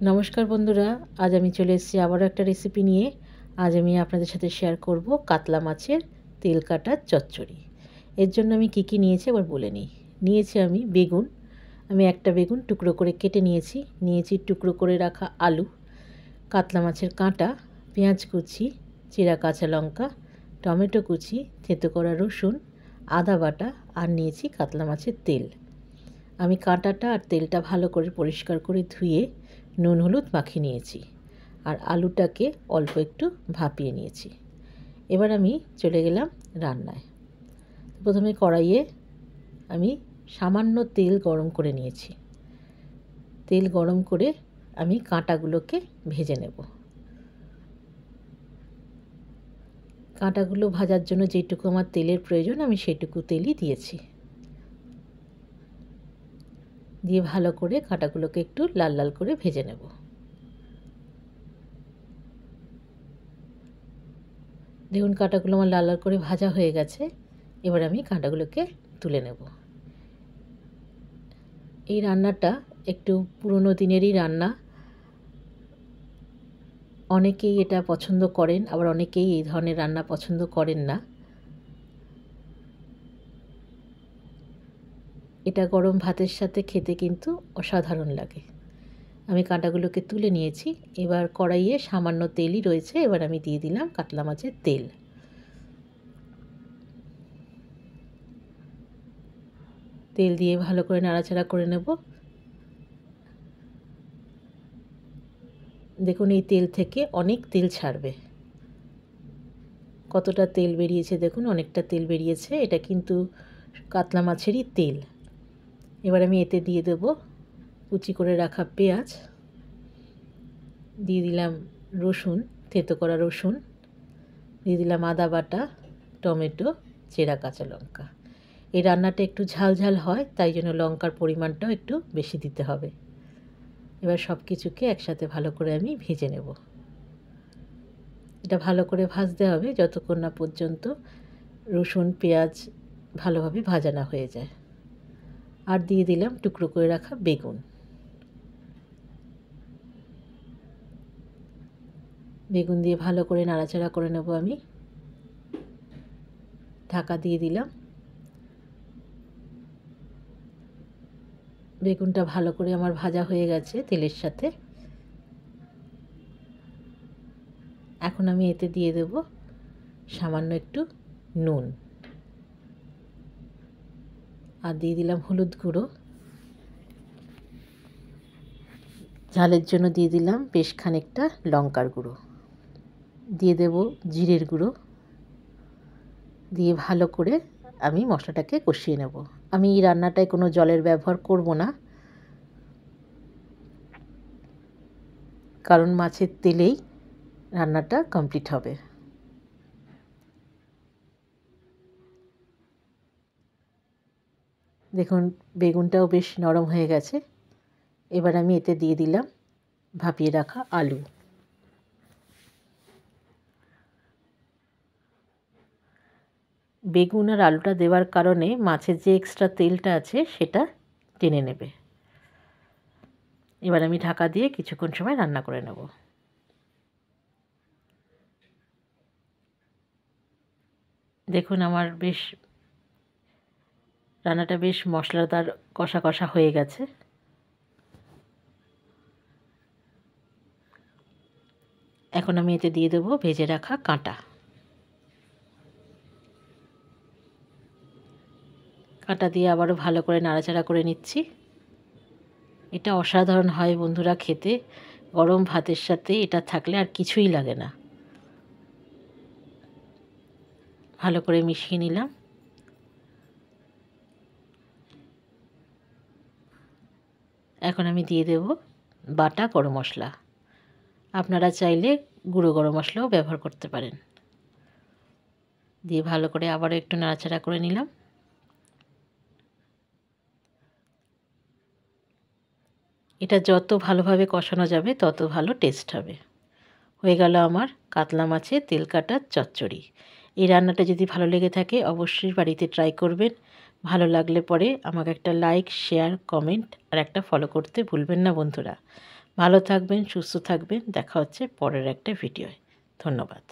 নমস্কার বন্ধুরা, আজ আমি চলে এসেছি আবারও একটা রেসিপি নিয়ে। আজ আমি আপনাদের সাথে শেয়ার করব কাতলা মাছের তেল কাটার চচ্চড়ি। এর জন্য আমি কী কী নিয়েছি এবার বলে নিই। নিয়েছি আমি বেগুন, আমি একটা বেগুন টুকরো করে কেটে নিয়েছি। নিয়েছি টুকরো করে রাখা আলু, কাতলা মাছের কাঁটা, পেঁয়াজ কুচি, চিরা কাঁচা লঙ্কা, টমেটো কুচি, থেঁতো করা রসুন, আদা বাটা আর নিয়েছি কাতলা মাছের তেল। আমি কাঁটাটা আর তেলটা ভালো করে পরিষ্কার করে ধুয়ে নুন হলুদ মাখিয়ে নিয়েছি আর আলুটাকে অল্প একটু ভাপিয়ে নিয়েছি। এবার আমি চলে গেলাম রান্নায়। প্রথমে কড়াইয়ে আমি সামান্য তেল গরম করে নিয়েছি। তেল গরম করে আমি কাঁটাগুলোকে ভেজে নেব। কাঁটাগুলো ভাজার জন্য যেটুকু আমার তেলের প্রয়োজন আমি সেটুকু তেলই দিয়েছি। দিয়ে ভালো করে কাঁটাগুলোকে একটু লাল লাল করে ভেজে নেব। দেখুন কাঁটাগুলো আমার লাল লাল করে ভাজা হয়ে গেছে। এবার আমি কাঁটাগুলোকে তুলে নেব। এই রান্নাটা একটু পুরনো দিনেরই রান্না। অনেকেই এটা পছন্দ করেন, আবার অনেকেই এই ধরনের রান্না পছন্দ করেন না। এটা গরম ভাতের সাথে খেতে কিন্তু অসাধারণ লাগে। আমি কাঁটাগুলোকে তুলে নিয়েছি। এবার কড়াইয়ে সামান্য তেলই রয়েছে। এবার আমি দিয়ে দিলাম কাতলা মাছের তেল। তেল দিয়ে ভালো করে নাড়াচাড়া করে নেব। দেখুন এই তেল থেকে অনেক তেল ছাড়বে। কতটা তেল বেরিয়েছে দেখুন, অনেকটা তেল বেরিয়েছে। এটা কিন্তু কাতলা মাছেরই তেল। এবার আমি এতে দিয়ে দেব কুচি করে রাখা পেঁয়াজ, দিয়ে দিলাম রসুন, থেঁতো করা রসুন, দিয়ে দিলাম আদা বাটা, টমেটো, চেরা কাঁচা লঙ্কা। এই রান্নাটা একটু ঝাল ঝাল হয়, তাই জন্য লঙ্কার পরিমাণটাও একটু বেশি দিতে হবে। এবার সব কিছুকে একসাথে ভালো করে আমি ভেজে নেব। এটা ভালো করে ভাজতে হবে যতক্ষণ না পর্যন্ত রসুন পেঁয়াজ ভালোভাবে ভাজা না হয়ে যায়। আর দিয়ে দিলাম টুকরো করে রাখা বেগুন। বেগুন দিয়ে ভালো করে নাড়াচাড়া করে নেব আমি। ঢাকা দিয়ে দিলাম। বেগুনটা ভালো করে আমার ভাজা হয়ে গেছে তেলের সাথে। এখন আমি এতে দিয়ে দেব সামান্য একটু নুন আর দিয়ে দিলাম হলুদ গুঁড়ো। ঝালের জন্য দিয়ে দিলাম বেশ খানিকটা লঙ্কার গুঁড়ো, দিয়ে দেব জিরের গুঁড়ো। দিয়ে ভালো করে আমি মশলাটাকে কষিয়ে নেব। আমি এই রান্নাটায় কোনো জলের ব্যবহার করব না, কারণ মাছের তেলেই রান্নাটা কমপ্লিট হবে। দেখুন বেগুনটাও বেশ নরম হয়ে গেছে। এবার আমি এতে দিয়ে দিলাম ভাপিয়ে রাখা আলু। বেগুন আর আলুটা দেওয়ার কারণে মাছের যে এক্সট্রা তেলটা আছে সেটা টেনে নেবে। এবার আমি ঢাকা দিয়ে কিছুক্ষণ সময় রান্না করে নেব। দেখুন আমার বেশ রান্নাটা বেশ মশলাদার কষা কষা হয়ে গেছে। এখন আমি এতে দিয়ে দেবো ভেজে রাখা কাঁটা। কাঁটা দিয়ে আবারও ভালো করে নাড়াচাড়া করে নিচ্ছি। এটা অসাধারণ হয় বন্ধুরা খেতে। গরম ভাতের সাথে এটা থাকলে আর কিছুই লাগে না। ভালো করে মিশিয়ে নিলাম। এখন আমি দিয়ে দেব বাটা গরম মশলা। আপনারা চাইলে গুঁড়ো গরম মশলাও ব্যবহার করতে পারেন। দিয়ে ভালো করে আবারও একটু নাড়াচাড়া করে নিলাম। এটা যত ভালোভাবে কষানো যাবে তত ভালো টেস্ট হবে। হয়ে গেল আমার কাতলা মাছের তেল কাটার চচ্চড়ি। এই রান্নাটা যদি ভালো লেগে থাকে অবশ্যই বাড়িতে ট্রাই করবেন। ভালো লাগলে পরে আমাকে একটা লাইক শেয়ার কমেন্ট আর একটা ফলো করতে ভুলবেন না বন্ধুরা। ভালো থাকবেন, সুস্থ থাকবেন। দেখা হচ্ছে পরের একটা ভিডিওয়। ধন্যবাদ।